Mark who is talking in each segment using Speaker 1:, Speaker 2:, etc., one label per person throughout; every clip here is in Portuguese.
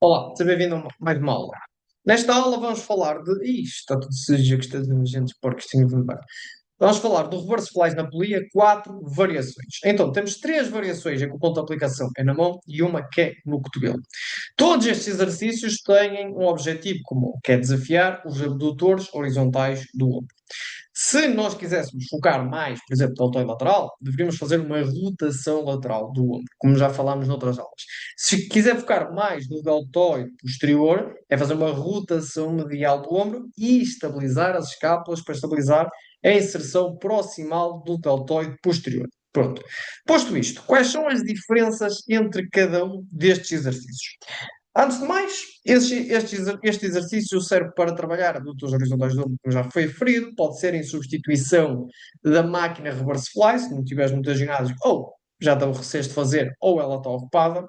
Speaker 1: Olá, seja bem-vindo a mais uma aula. Nesta aula vamos falar de. Ih, está tudo sujo, que está de gente porcos, tenho de limpar. Vamos falar do reverse flies na polia, quatro variações. Então, temos três variações em que o ponto de aplicação é na mão e uma que é no cotovelo. Todos estes exercícios têm um objetivo comum, que é desafiar os abdutores horizontais do ombro. Se nós quiséssemos focar mais, por exemplo, deltoide lateral, deveríamos fazer uma rotação lateral do ombro, como já falámos noutras aulas. Se quiser focar mais no deltoide posterior, é fazer uma rotação medial do ombro e estabilizar as escápulas para estabilizar a inserção proximal do deltoide posterior. Pronto. Posto isto, quais são as diferenças entre cada um destes exercícios? Antes de mais, este exercício serve para trabalhar adutores horizontais do ombro, como já foi referido, pode ser em substituição da máquina reverse fly, se não tiveres no teu ginásio, ou já te aborreceste de fazer, ou ela está ocupada.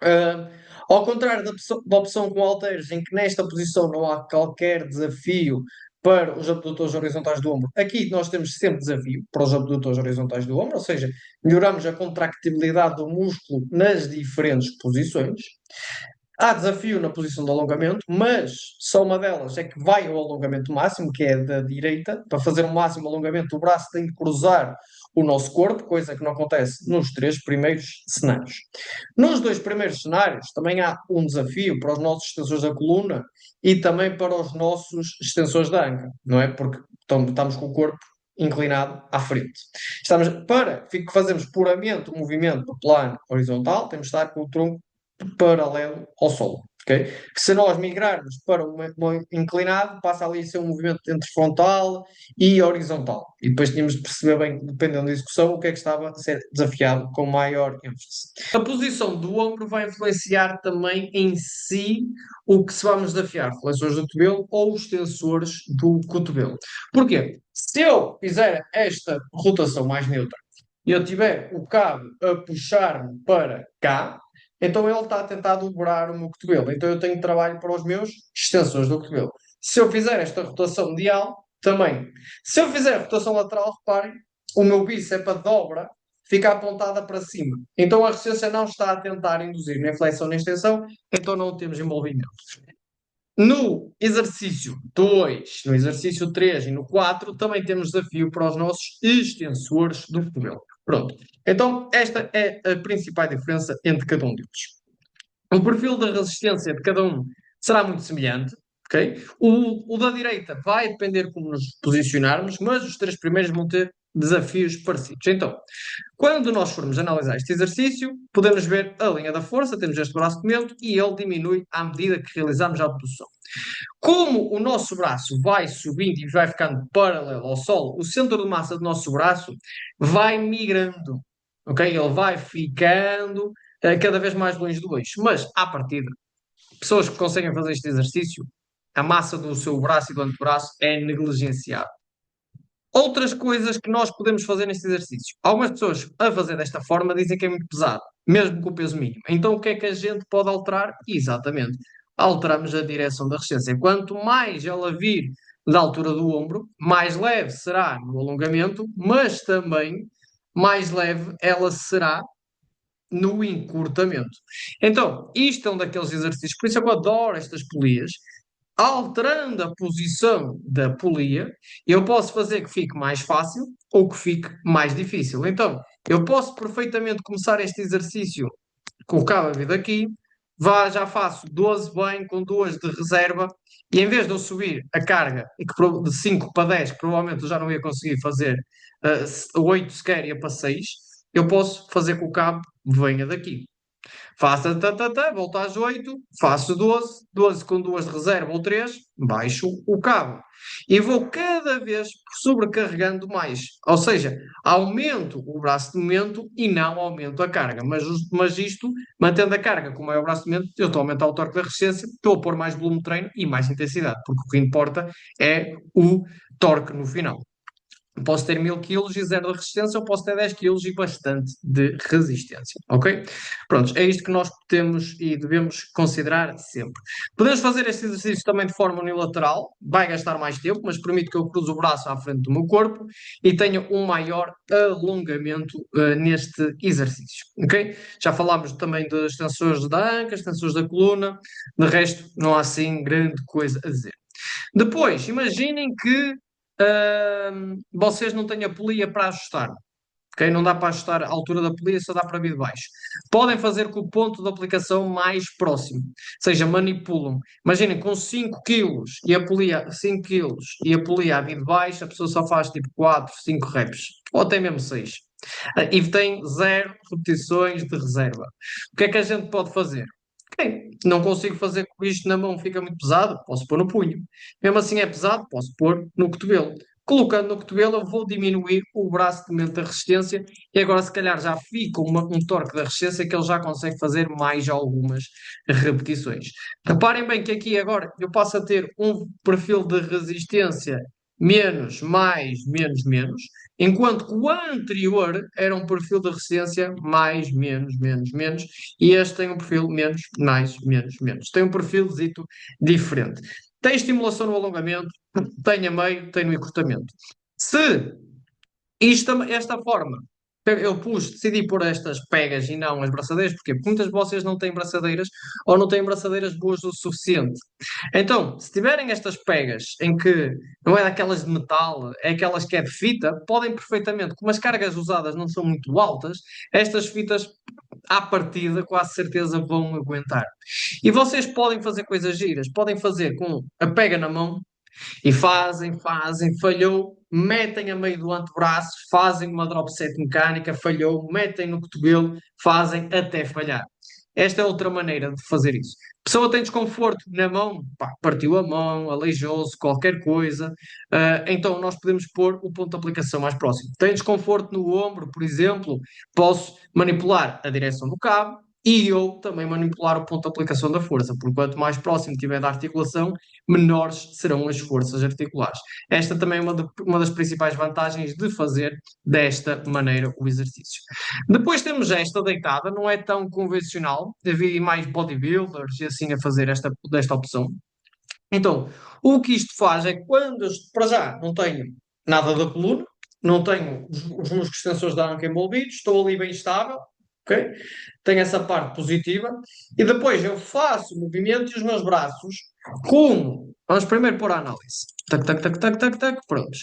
Speaker 1: Ah, Ao contrário da opção com halteres, em que nesta posição não há qualquer desafio para os abdutores horizontais do ombro, aqui nós temos sempre desafio para os abdutores horizontais do ombro, ou seja, melhoramos a contractibilidade do músculo nas diferentes posições. Há desafio na posição de alongamento, mas só uma delas é que vai ao alongamento máximo, que é da direita. Para fazer o máximo alongamento, o braço tem de cruzar o nosso corpo, coisa que não acontece nos três primeiros cenários. Nos dois primeiros cenários, também há um desafio para os nossos extensores da coluna e também para os nossos extensores da anca, não é? Porque estamos com o corpo inclinado à frente. Para que fazemos puramente o movimento do plano horizontal, temos de estar com o tronco paralelo ao solo. Okay? Que se nós migrarmos para um inclinado, passa ali a ser um movimento entre frontal e horizontal. E depois tínhamos de perceber bem, dependendo da execução, o que é que estava a ser desafiado com maior ênfase. A posição do ombro vai influenciar também em si o que se vamos desafiar, flexões do cotovelo ou os tensores do cotovelo. Porquê? Se eu fizer esta rotação mais neutra e eu tiver o cabo a puxar-me para cá, então ele está a tentar dobrar o meu cotovelo. Então eu tenho trabalho para os meus extensores do cotovelo. Se eu fizer esta rotação medial, também. Se eu fizer a rotação lateral, reparem, o meu bíceps dobra, fica apontada para cima. Então a resistência não está a tentar induzir nem flexão nem extensão, então não temos envolvimento. No exercício 2, no exercício 3 e no 4 também temos desafio para os nossos extensores do cotovelo. Pronto. Então, esta é a principal diferença entre cada um deles. O perfil da resistência de cada um será muito semelhante, ok? O da direita vai depender como nos posicionarmos, mas os três primeiros vão ter desafios parecidos. Então, quando nós formos analisar este exercício, podemos ver a linha da força, temos este braço de momento e ele diminui à medida que realizamos a abdução. Como o nosso braço vai subindo e vai ficando paralelo ao solo, o centro de massa do nosso braço vai migrando, ok? Ele vai ficando cada vez mais longe do eixo. Mas, à partida, pessoas que conseguem fazer este exercício, a massa do seu braço e do antebraço é negligenciável. Outras coisas que nós podemos fazer neste exercício. Algumas pessoas a fazer desta forma dizem que é muito pesado, mesmo com o peso mínimo. Então o que é que a gente pode alterar? Exatamente. Alteramos a direção da resistência. Quanto mais ela vir da altura do ombro, mais leve será no alongamento, mas também mais leve ela será no encurtamento. Então, isto é um daqueles exercícios, por isso é que eu adoro estas polias. Alterando a posição da polia, eu posso fazer que fique mais fácil ou que fique mais difícil. Então, eu posso perfeitamente começar este exercício com o cabo a vir daqui, já faço 12 bem com duas de reserva, e em vez de eu subir a carga de 5 para 10, que provavelmente eu já não ia conseguir fazer 8 sequer, ia para 6, eu posso fazer com o cabo venha daqui. Faço volto às 8, faço 12, 12 com duas de reserva ou 3, baixo o cabo. E vou cada vez sobrecarregando mais. Ou seja, aumento o braço de momento e não aumento a carga. Mas isto, mantendo a carga com o maior braço de momento, eu estou a aumentar o torque da resistência, estou a pôr mais volume de treino e mais intensidade, porque o que importa é o torque no final. Posso ter 1000 kg e zero de resistência, ou posso ter 10 kg e bastante de resistência, ok? Pronto, é isto que nós temos e devemos considerar sempre. Podemos fazer este exercício também de forma unilateral, vai gastar mais tempo, mas permite que eu cruze o braço à frente do meu corpo e tenha um maior alongamento neste exercício, ok? Já falámos também das extensões da anca, extensões da coluna, de resto não há assim grande coisa a dizer. Depois, imaginem que vocês não têm a polia para ajustar. Ok? Não dá para ajustar a altura da polia, só dá para vir de baixo. Podem fazer com o ponto de aplicação mais próximo. Ou seja, manipulam. Imaginem, com 5 quilos e a polia 5 quilos e a polia a vir de baixo, a pessoa só faz tipo 4, 5 reps. Ou até mesmo 6. E tem 0 repetições de reserva. O que é que a gente pode fazer? Ok, não consigo fazer com isto na mão, fica muito pesado, posso pôr no punho. Mesmo assim é pesado, posso pôr no cotovelo. Colocando no cotovelo, eu vou diminuir o braço de mente da resistência e agora, se calhar, já fica um torque da resistência que ele já consegue fazer mais algumas repetições. Reparem bem que aqui agora eu passo a ter um perfil de resistência menos, mais, menos, menos, enquanto que o anterior era um perfil de resistência mais, menos, menos, menos, e este tem um perfil menos, mais, menos, menos. Tem um perfilzito diferente. Tem estimulação no alongamento, tem a meio, tem no encurtamento. Se esta forma, eu decidi pôr estas pegas e não as braçadeiras, porquê? Porque muitas de vocês não têm braçadeiras ou não têm braçadeiras boas o suficiente. Então, se tiverem estas pegas em que não é daquelas de metal, é aquelas que é de fita, podem perfeitamente, como as cargas usadas não são muito altas, estas fitas à partida quase certeza vão aguentar. E vocês podem fazer coisas giras, podem fazer com a pega na mão, e fazem, falhou, metem a meio do antebraço, fazem uma drop set mecânica, falhou, metem no cotovelo, fazem até falhar. Esta é outra maneira de fazer isso. A pessoa tem desconforto na mão, pá, partiu a mão, aleijou-se, qualquer coisa, então nós podemos pôr o ponto de aplicação mais próximo. Tem desconforto no ombro, por exemplo, posso manipular a direção do cabo e eu também manipular o ponto de aplicação da força, porque quanto mais próximo tiver da articulação, menores serão as forças articulares. Esta também é uma das principais vantagens de fazer desta maneira o exercício. Depois temos esta deitada, não é tão convencional, havia mais bodybuilders e assim a fazer desta opção. Então, o que isto faz é que quando eu, para já, não tenho nada da coluna, não tenho os músculos extensores da anca envolvidos, estou ali bem estável, ok? Tenho essa parte positiva, e depois eu faço o movimento e os meus braços, como? Vamos primeiro pôr a análise. Tac, tac, tac, tac, tac, tac, prontos.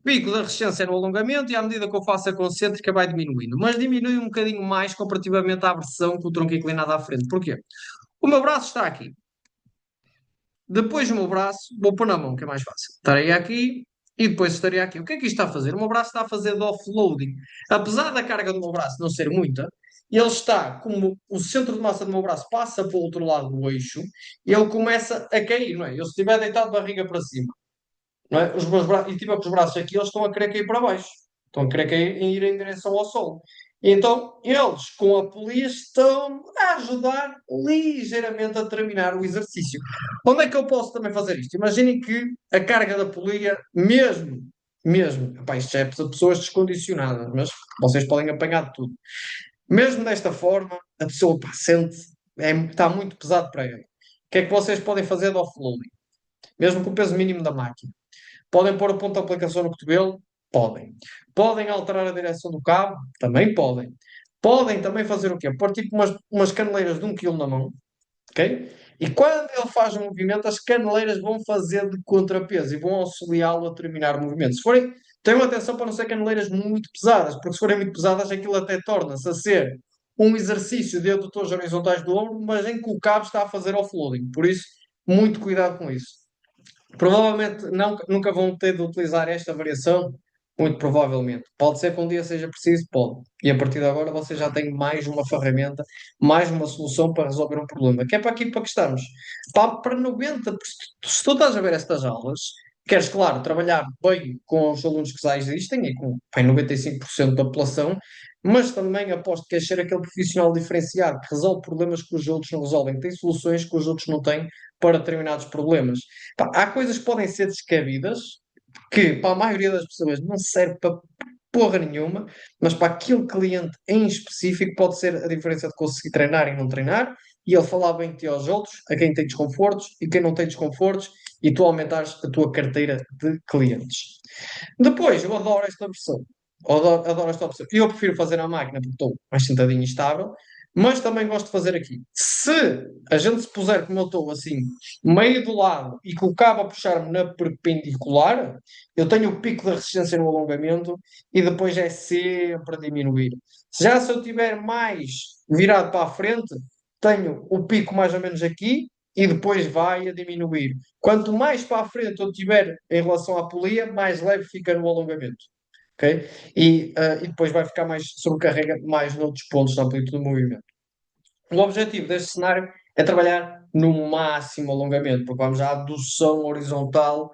Speaker 1: Pico da resistência no alongamento e à medida que eu faço a concêntrica vai diminuindo, mas diminui um bocadinho mais comparativamente à versão com o tronco inclinado à frente. Porquê? O meu braço está aqui. Depois o meu braço, vou pôr na mão, que é mais fácil. Estaria aqui e depois estaria aqui. O que é que isto está a fazer? O meu braço está a fazer de offloading. Apesar da carga do meu braço não ser muita, ele está, como o centro de massa do meu braço passa para o outro lado do eixo, ele começa a cair, não é? Eu se estiver deitado de barriga para cima, não é? Os meus braços, e tiver com os braços aqui, eles estão a querer cair para baixo. Estão a querer cair e ir em direção ao solo. Então, eles, com a polia, estão a ajudar ligeiramente a terminar o exercício. Onde é que eu posso também fazer isto? Imaginem que a carga da polia, mesmo, epá, isto já é para pessoas descondicionadas, mas vocês podem apanhar de tudo. Mesmo desta forma, a pessoa pá, sente, está muito pesado para ela. O que é que vocês podem fazer de offloading? Mesmo com o peso mínimo da máquina. Podem pôr o ponto de aplicação no cotovelo? Podem. Podem alterar a direção do cabo? Também podem. Podem também fazer o quê? Pôr tipo umas caneleiras de 1 kg na mão, ok? E quando ele faz o movimento, as caneleiras vão fazer de contrapeso e vão auxiliá-lo a terminar o movimento. Se forem, tenham atenção para não ser caneleiras muito pesadas, porque se forem muito pesadas, aquilo até torna-se a ser um exercício de adutores horizontais do ombro, mas em que o cabo está a fazer offloading. Por isso, muito cuidado com isso. Provavelmente nunca vão ter de utilizar esta variação, muito provavelmente. Pode ser que um dia seja preciso, pode. E a partir de agora você já tem mais uma ferramenta, mais uma solução para resolver um problema. Que é para aqui para que estamos. Para 90%, se tu estás a ver estas aulas, queres, claro, trabalhar bem com os alunos que já existem e com bem, 95% da população, mas também aposto que queres ser aquele profissional diferenciado que resolve problemas que os outros não resolvem, que tem soluções que os outros não têm para determinados problemas. Pá, há coisas que podem ser descabidas, que para a maioria das pessoas não serve para porra nenhuma, mas para aquele cliente em específico pode ser a diferença de conseguir treinar e não treinar, e ele falar bem de ti aos outros, a quem tem desconfortos e quem não tem desconfortos, e tu aumentares a tua carteira de clientes. Depois, eu adoro esta versão. Adoro esta opção. Eu prefiro fazer na máquina porque estou mais sentadinho e estável, mas também gosto de fazer aqui. Se a gente se puser como eu estou, assim, meio do lado e colocava a puxar-me na perpendicular, eu tenho o pico da resistência no alongamento e depois é sempre a diminuir. Já se eu estiver mais virado para a frente, tenho o pico mais ou menos aqui e depois vai a diminuir. Quanto mais para a frente eu tiver em relação à polia, mais leve fica no alongamento. Ok? E depois vai ficar mais sobrecarrega mais noutros pontos da amplitude do movimento. O objetivo deste cenário é trabalhar no máximo alongamento, porque vamos à adução horizontal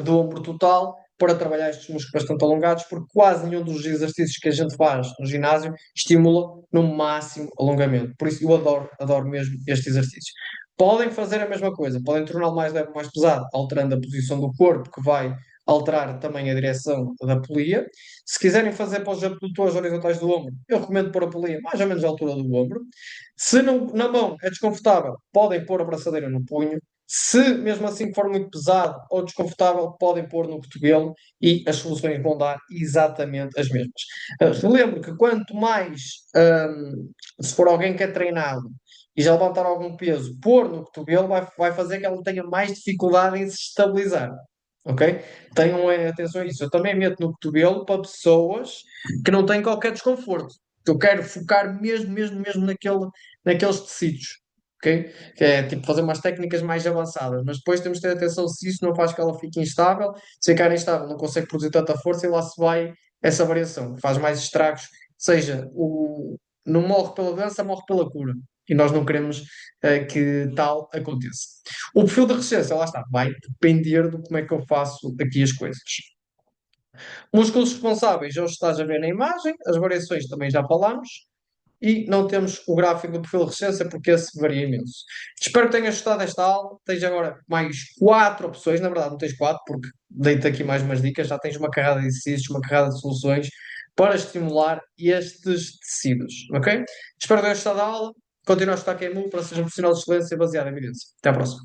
Speaker 1: do ombro total para trabalhar estes músculos bastante alongados, porque quase nenhum dos exercícios que a gente faz no ginásio estimula no máximo alongamento. Por isso eu adoro mesmo este exercício. Podem fazer a mesma coisa, podem torná-lo mais leve, mais pesado, alterando a posição do corpo, que vai alterar também a direção da polia. Se quiserem fazer para os abdutores horizontais do ombro, eu recomendo pôr a polia mais ou menos à altura do ombro. Se na mão é desconfortável, podem pôr a braçadeira no punho. Se mesmo assim for muito pesado ou desconfortável, podem pôr no cotovelo e as soluções vão dar exatamente as mesmas. Relembro que quanto mais, se for alguém que é treinado e já levantar algum peso, pôr no cotovelo vai fazer que ela tenha mais dificuldade em se estabilizar. Ok? Tenham atenção a isso. Eu também meto no cotovelo para pessoas que não têm qualquer desconforto. Eu quero focar mesmo naqueles tecidos. Ok? Que é tipo fazer umas técnicas mais avançadas, mas depois temos de ter atenção se isso não faz que ela fique instável. Se ficar instável, não consegue produzir tanta força e lá se vai essa variação, que faz mais estragos. Ou seja, não morre pela doença, morre pela cura. E nós não queremos que tal aconteça. O perfil de resistência, lá está, vai depender de como é que eu faço aqui as coisas. Músculos responsáveis, já os estás a ver na imagem, as variações também já falamos, e não temos o gráfico do perfil de resistência porque esse varia imenso. Espero que tenhas gostado desta aula. Tens agora mais quatro opções, na verdade não tens quatro, porque dei-te aqui mais umas dicas, já tens uma carrada de exercícios, uma carrada de soluções para estimular estes tecidos, ok? Espero que tenhas gostado da aula. Continua a estudar QEMU para ser um profissional de excelência baseado em evidência. Até à próxima.